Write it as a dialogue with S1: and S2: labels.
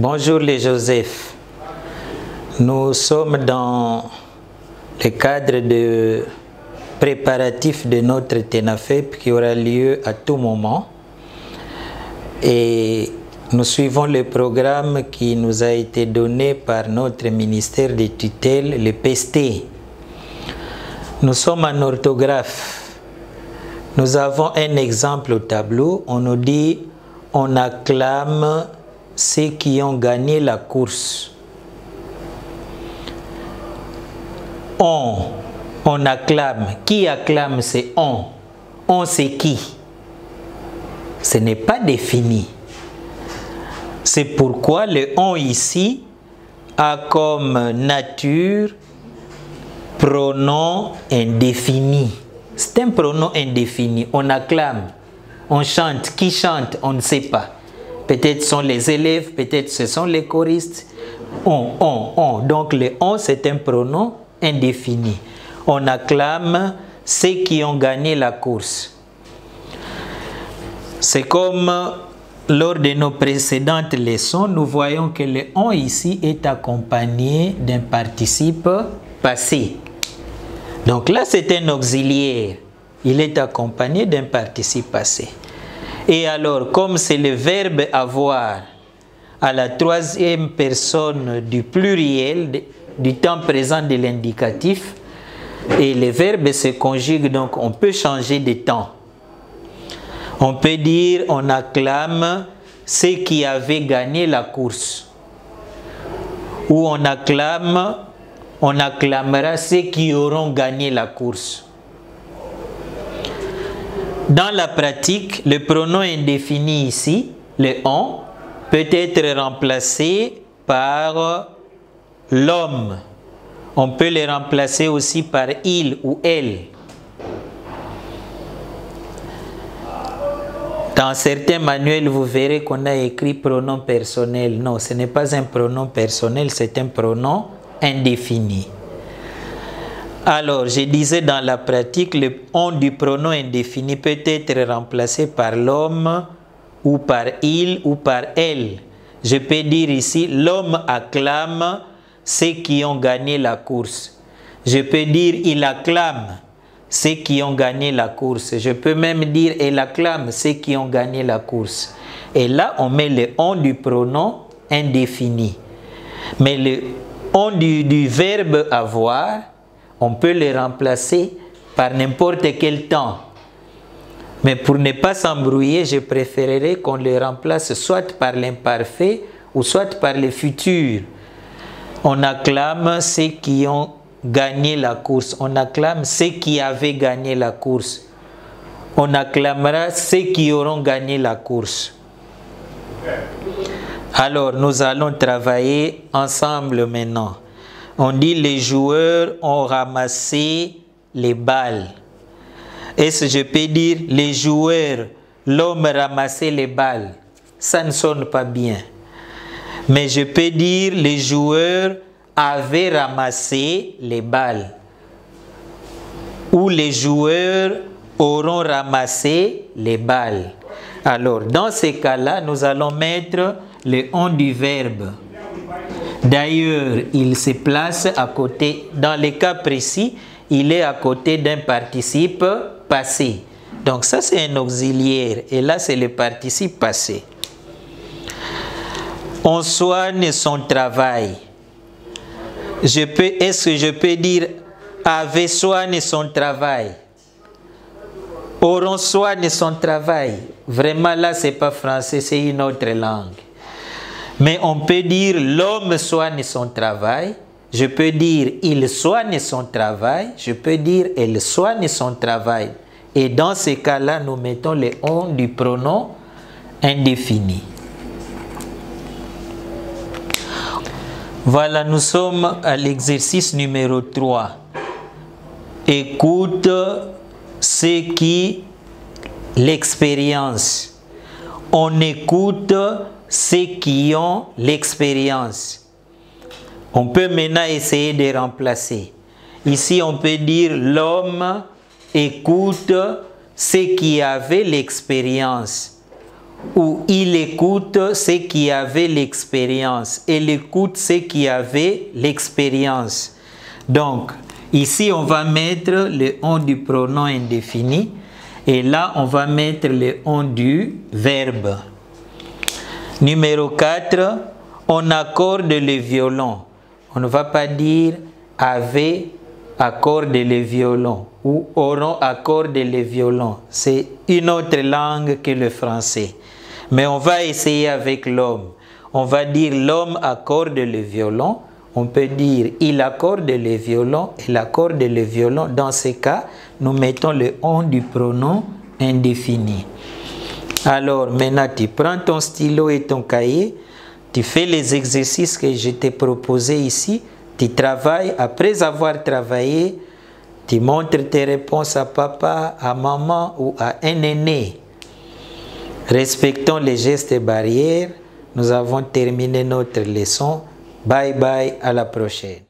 S1: Bonjour les Joseph. Nous sommes dans le cadre de préparatif de notre TENAFEP qui aura lieu à tout moment. Et nous suivons le programme qui nous a été donné par notre ministère de tutelle, le PST. Nous sommes en orthographe. Nous avons un exemple au tableau. On nous dit on acclame ceux qui ont gagné la course. On acclame. Qui acclame, c'est on. On, c'est qui? Ce n'est pas défini. C'est pourquoi le on ici a comme nature pronom indéfini. C'est un pronom indéfini. On acclame, on chante. Qui chante? On ne sait pas. Peut-être ce sont les élèves, peut-être ce sont les choristes. On. Donc le on, c'est un pronom indéfini. On acclame ceux qui ont gagné la course. C'est comme lors de nos précédentes leçons, nous voyons que le on ici est accompagné d'un participe passé. Donc là, c'est un auxiliaire. Il est accompagné d'un participe passé. Et alors, comme c'est le verbe avoir à la troisième personne du pluriel, du temps présent de l'indicatif, et les verbes se conjuguent, donc on peut changer de temps. On peut dire on acclame ceux qui avaient gagné la course. Ou on acclamera ceux qui auront gagné la course. Dans la pratique, le pronom indéfini ici, le on, peut être remplacé par l'homme. On peut le remplacer aussi par il ou elle. Dans certains manuels, vous verrez qu'on a écrit pronom personnel. Non, ce n'est pas un pronom personnel, c'est un pronom indéfini. Alors, je disais dans la pratique, le on du pronom indéfini peut être remplacé par l'homme ou par il ou par elle. Je peux dire ici, l'homme acclame ceux qui ont gagné la course. Je peux dire, il acclame ceux qui ont gagné la course. Je peux même dire, elle acclame ceux qui ont gagné la course. Et là, on met le on du pronom indéfini. Mais le on du verbe avoir, on peut le remplacer par n'importe quel temps. Mais pour ne pas s'embrouiller, je préférerais qu'on le remplace soit par l'imparfait ou soit par le futur. On acclame ceux qui ont gagné la course. On acclame ceux qui avaient gagné la course. On acclamera ceux qui auront gagné la course. Alors, nous allons travailler ensemble maintenant. On dit les joueurs ont ramassé les balles. Est-ce que je peux dire les joueurs, l'homme ramassait les balles? Ça ne sonne pas bien. Mais je peux dire les joueurs avaient ramassé les balles. Ou les joueurs auront ramassé les balles. Alors, dans ces cas-là, nous allons mettre le on du verbe. D'ailleurs, il se place à côté, dans le cas précis, il est à côté d'un participe passé. Donc ça, c'est un auxiliaire. Et là, c'est le participe passé. On soigne son travail. Est-ce que je peux dire avait soigné son travail? Auront soigné son travail. Vraiment, là, ce n'est pas français, c'est une autre langue. Mais on peut dire l'homme soigne son travail. Je peux dire il soigne son travail. Je peux dire elle soigne son travail. Et dans ces cas-là, nous mettons le on du pronom indéfini. Voilà, nous sommes à l'exercice numéro 3. Écoute ce qui l'expérience. On écoute ceux qui ont l'expérience. On peut maintenant essayer de remplacer. Ici, on peut dire l'homme écoute ceux qui avaient l'expérience. où il écoute ceux qui avaient l'expérience. Elle écoute ceux qui avaient l'expérience. Donc, ici, on va mettre le on du pronom indéfini. Et là, on va mettre le on du verbe. Numéro 4, on accorde le violon. On ne va pas dire avait accorde le violon ou auront accorde le violon. C'est une autre langue que le français. Mais on va essayer avec l'homme. On va dire l'homme accorde le violon. On peut dire il accorde le violon, il accorde le violon. Dans ce cas, nous mettons le on du pronom indéfini. Alors maintenant, tu prends ton stylo et ton cahier, tu fais les exercices que je t'ai proposés ici, tu travailles. Après avoir travaillé, tu montres tes réponses à papa, à maman ou à un aîné. Respectons les gestes barrières. Nous avons terminé notre leçon. Bye bye, à la prochaine.